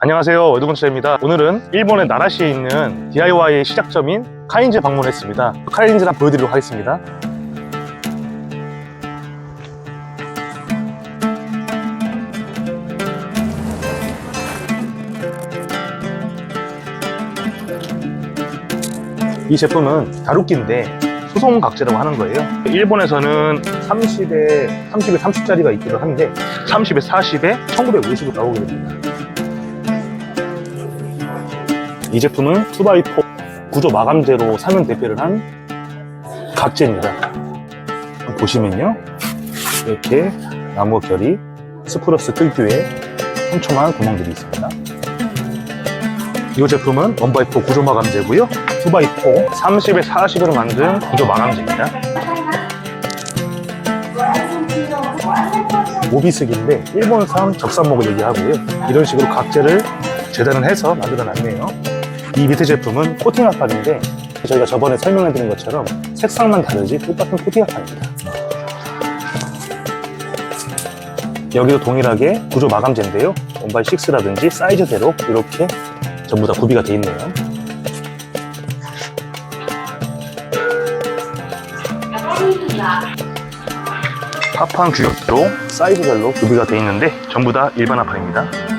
안녕하세요, 외도건차입니다. 오늘은 일본의 나라시에 있는 DIY 시작점인 카인즈 방문했습니다. 카인즈를 한번 보여드리도록 하겠습니다. 이 제품은 다루끼인데 소송 각재라고 하는 거예요. 일본에서는 30에 30짜리가 있기도 한데 30에 40에 1950으로 나오게 됩니다. 이 제품은 2x4 구조 마감재로 사면 대표를 한 각재입니다. 보시면요, 이렇게 나무 결이 스프러스 특유의 촘촘한 구멍들이 있습니다. 이 제품은 1x4 구조 마감재고요, 2x4 30에 40으로 만든 구조 마감재입니다. 모비스기인데 일본산 적산목을 얘기하고요, 이런 식으로 각재를 재단을 해서 만들어 놨네요. 이 밑에 제품은 코팅 합판인데 저희가 저번에 설명해 드린 것처럼 색상만 다르지 똑같은 코팅 합판입니다. 여기도 동일하게 구조 마감재인데요, 1x6라든지 사이즈대로 이렇게 전부 다 구비가 되어 있네요. 합판 규격대로 사이즈별로 구비가 되어 있는데 전부 다 일반 합판입니다.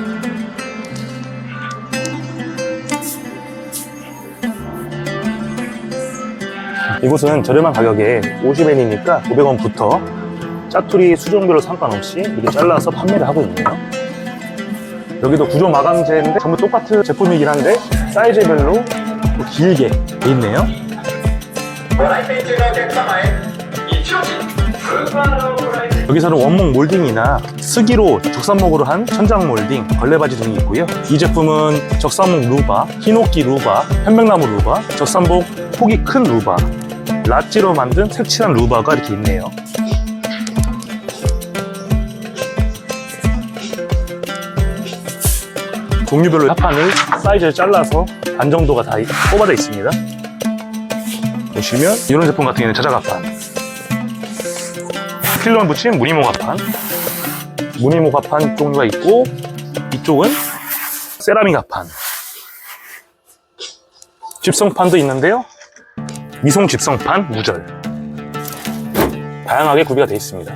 이곳은 저렴한 가격에 50엔이니까 500원부터 짜투리 수종별로 상관없이 이렇게 잘라서 판매를 하고 있네요. 여기도 구조 마감재인데 전부 똑같은 제품이긴 한데 사이즈별로 또 길게 돼 있네요. 여기서는 원목 몰딩이나 스기로 적산목으로 한 천장 몰딩, 걸레바지 등이 있고요. 이 제품은 적산목 루바, 히노키 루바, 편백나무 루바, 적산목 폭이 큰 루바, 라찌로 만든 색칠한 루바가 이렇게 있네요. 종류별로 합판을 사이즈를 잘라서 반 정도가 다 뽑아져 있습니다. 보시면 이런 제품 같은 경우는 자작 합판, 필름 붙인 무늬목 합판, 무늬목 합판 종류가 있고, 이쪽은 세라믹 합판, 집성판도 있는데요, 미송 집성판 무절, 다양하게 구비가 되어 있습니다.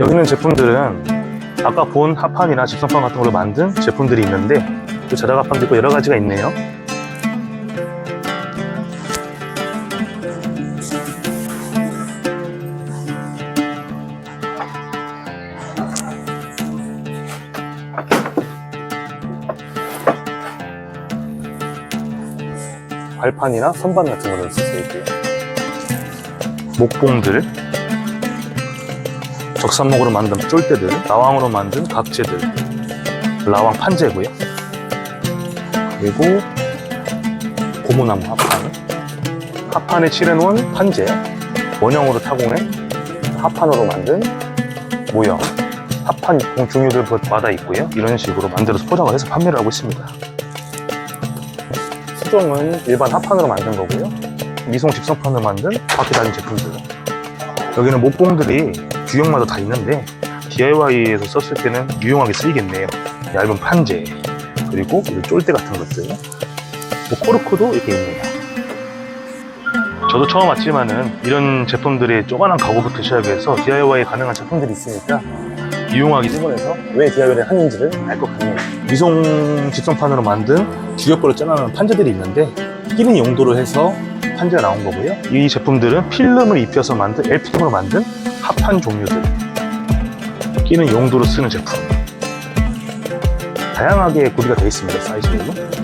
여기 있는 제품들은 아까 본 합판이나 집성판 같은 걸로 만든 제품들이 있는데 또 자작 합판도 있고 여러 가지가 있네요. 발판이나 선반 같은 거를 쓸 수 있고요. 목봉들, 적산목으로 만든 쫄대들, 라왕으로 만든 각재들, 라왕 판재고요. 그리고 고무나무 합판, 합판에 칠해놓은 판재, 원형으로 타공해 합판으로 만든 모형, 합판 종류들마다 있고요. 이런 식으로 만들어서 포장을 해서 판매를 하고 있습니다. 수종은 일반 합판으로 만든 거고요, 미송 집성판으로 만든 바퀴 달린 제품들. 여기는 목봉들이 규격마다 다 있는데 DIY에서 썼을 때는 유용하게 쓰이겠네요. 얇은 판재, 그리고 쫄대 같은 것들, 코르크도 이렇게 있네요. 저도 처음 왔지만은 이런 제품들의 쪼간한 가구부터 시작해서 DIY 가능한 제품들이 있으니까 유용하게 일본에서 왜 DIY를 하는지를 알 것 같네요. 미송 집성판으로 만든 규격별로 짜놓은 판재들이 있는데 끼는 용도로 해서 판재가 나온 거고요. 이 제품들은 필름을 입혀서 만든 LPM으로 만든 합판 종류들, 끼는 용도로 쓰는 제품, 다양하게 구비가 되어 있습니다. 사이즈별로.